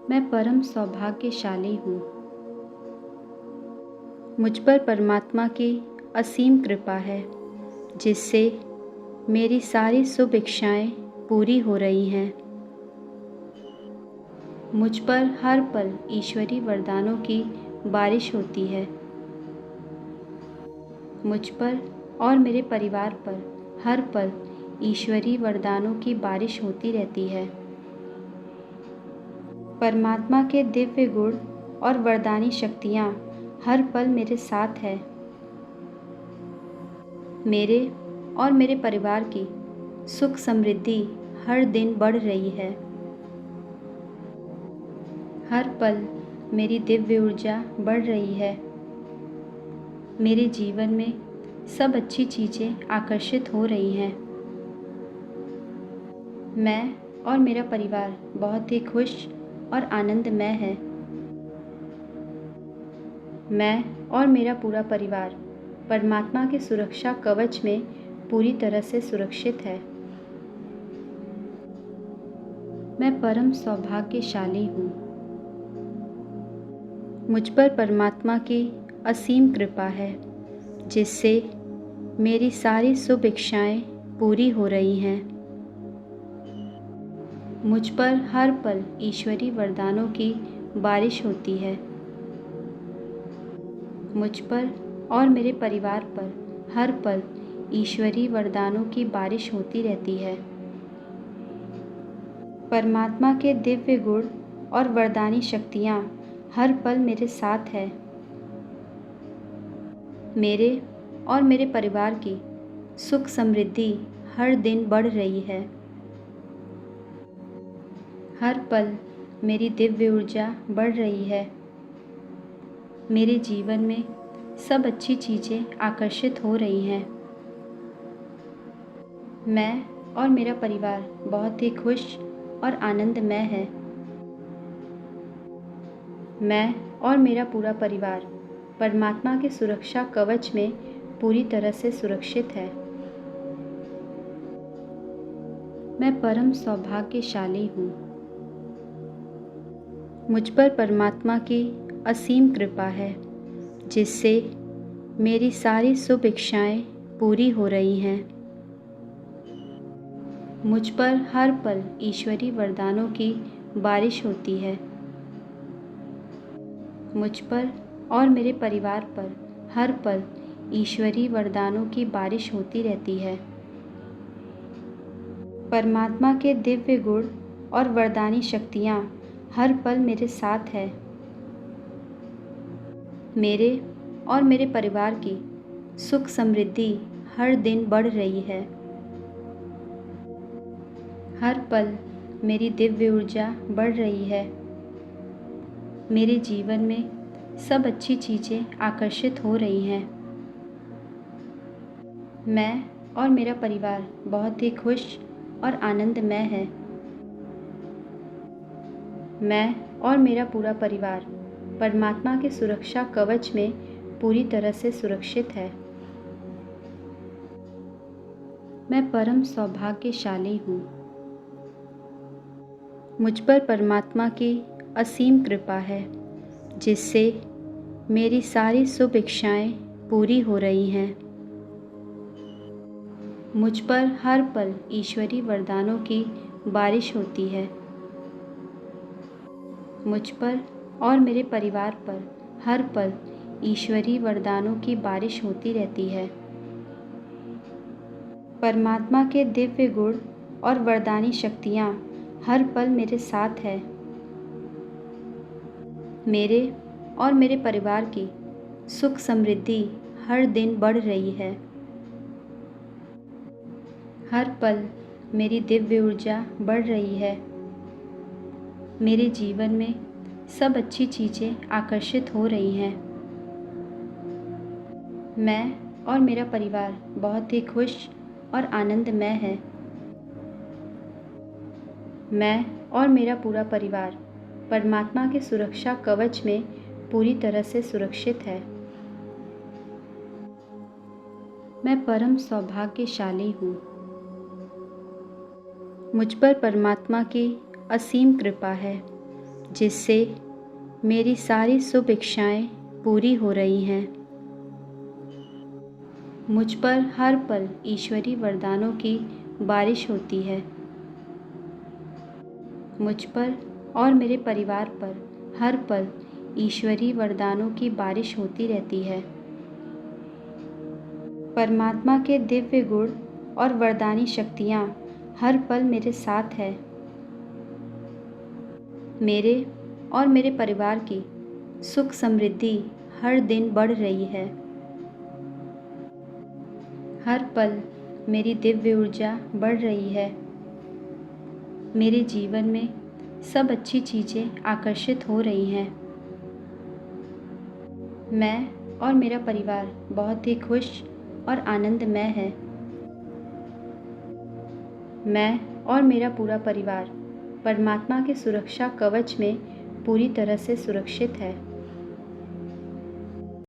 मैं परम सौभाग्यशाली हूँ। मुझ पर परमात्मा की असीम कृपा है, जिससे मेरी सारी शुभ इच्छाएं पूरी हो रही हैं। मुझ पर हर पल ईश्वरी वरदानों की बारिश होती है। मुझ पर और मेरे परिवार पर हर पल ईश्वरी वरदानों की बारिश होती रहती है। परमात्मा के दिव्य गुण और वरदानी शक्तियाँ हर पल मेरे साथ है। मेरे और मेरे परिवार की सुख समृद्धि हर दिन बढ़ रही है। हर पल मेरी दिव्य ऊर्जा बढ़ रही है। मेरे जीवन में सब अच्छी चीज़ें आकर्षित हो रही हैं। मैं और मेरा परिवार बहुत ही खुश और आनंदमय है। मैं और मेरा पूरा परिवार परमात्मा के सुरक्षा कवच में पूरी तरह से सुरक्षित है। मैं परम सौभाग्यशाली हूँ। मुझ पर परमात्मा की असीम कृपा है, जिससे मेरी सारी शुभ इच्छाएं पूरी हो रही हैं। मुझ पर हर पल ईश्वरी वरदानों की बारिश होती है। मुझ पर और मेरे परिवार पर हर पल ईश्वरी वरदानों की बारिश होती रहती है। परमात्मा के दिव्य गुण और वरदानी शक्तियाँ हर पल मेरे साथ है। मेरे और मेरे परिवार की सुख समृद्धि हर दिन बढ़ रही है। हर पल मेरी दिव्य ऊर्जा बढ़ रही है। मेरे जीवन में सब अच्छी चीज़ें आकर्षित हो रही हैं। मैं और मेरा परिवार बहुत ही खुश और आनंदमय है। मैं और मेरा पूरा परिवार परमात्मा के सुरक्षा कवच में पूरी तरह से सुरक्षित है। मैं परम सौभाग्यशाली हूँ। मुझ पर परमात्मा की असीम कृपा है, जिससे मेरी सारी शुभ इच्छाएं पूरी हो रही हैं। मुझ पर हर पल ईश्वरी वरदानों की बारिश होती है। मुझ पर और मेरे परिवार पर हर पल ईश्वरी वरदानों की बारिश होती रहती है। परमात्मा के दिव्य गुण और वरदानी शक्तियाँ हर पल मेरे साथ है। मेरे और मेरे परिवार की सुख समृद्धि हर दिन बढ़ रही है। हर पल मेरी दिव्य ऊर्जा बढ़ रही है। मेरे जीवन में सब अच्छी चीज़ें आकर्षित हो रही हैं। मैं और मेरा परिवार बहुत ही खुश और आनंदमय है। मैं और मेरा पूरा परिवार परमात्मा के सुरक्षा कवच में पूरी तरह से सुरक्षित है। मैं परम सौभाग्यशाली हूँ। मुझ पर परमात्मा की असीम कृपा है, जिससे मेरी सारी शुभ इच्छाएं पूरी हो रही हैं। मुझ पर हर पल ईश्वरी वरदानों की बारिश होती है। मुझ पर और मेरे परिवार पर हर पल ईश्वरी वरदानों की बारिश होती रहती है। परमात्मा के दिव्य गुण और वरदानी शक्तियाँ हर पल मेरे साथ है। मेरे और मेरे परिवार की सुख समृद्धि हर दिन बढ़ रही है। हर पल मेरी दिव्य ऊर्जा बढ़ रही है। मेरे जीवन में सब अच्छी चीज़ें आकर्षित हो रही हैं। मैं और मेरा परिवार बहुत ही खुश और आनंदमय है। मैं और मेरा पूरा परिवार परमात्मा के सुरक्षा कवच में पूरी तरह से सुरक्षित है। मैं परम सौभाग्यशाली हूँ। मुझ पर परमात्मा की असीम कृपा है, जिससे मेरी सारी शुभ इच्छाएं पूरी हो रही हैं। मुझ पर हर पल ईश्वरी वरदानों की बारिश होती है। मुझ पर और मेरे परिवार पर हर पल ईश्वरी वरदानों की बारिश होती रहती है। परमात्मा के दिव्य गुण और वरदानी शक्तियाँ हर पल मेरे साथ है। मेरे और मेरे परिवार की सुख समृद्धि हर दिन बढ़ रही है। हर पल मेरी दिव्य ऊर्जा बढ़ रही है। मेरे जीवन में सब अच्छी चीज़ें आकर्षित हो रही हैं। मैं और मेरा परिवार बहुत ही खुश और आनंदमय है। मैं और मेरा पूरा परिवार परमात्मा के सुरक्षा कवच में पूरी तरह से सुरक्षित है।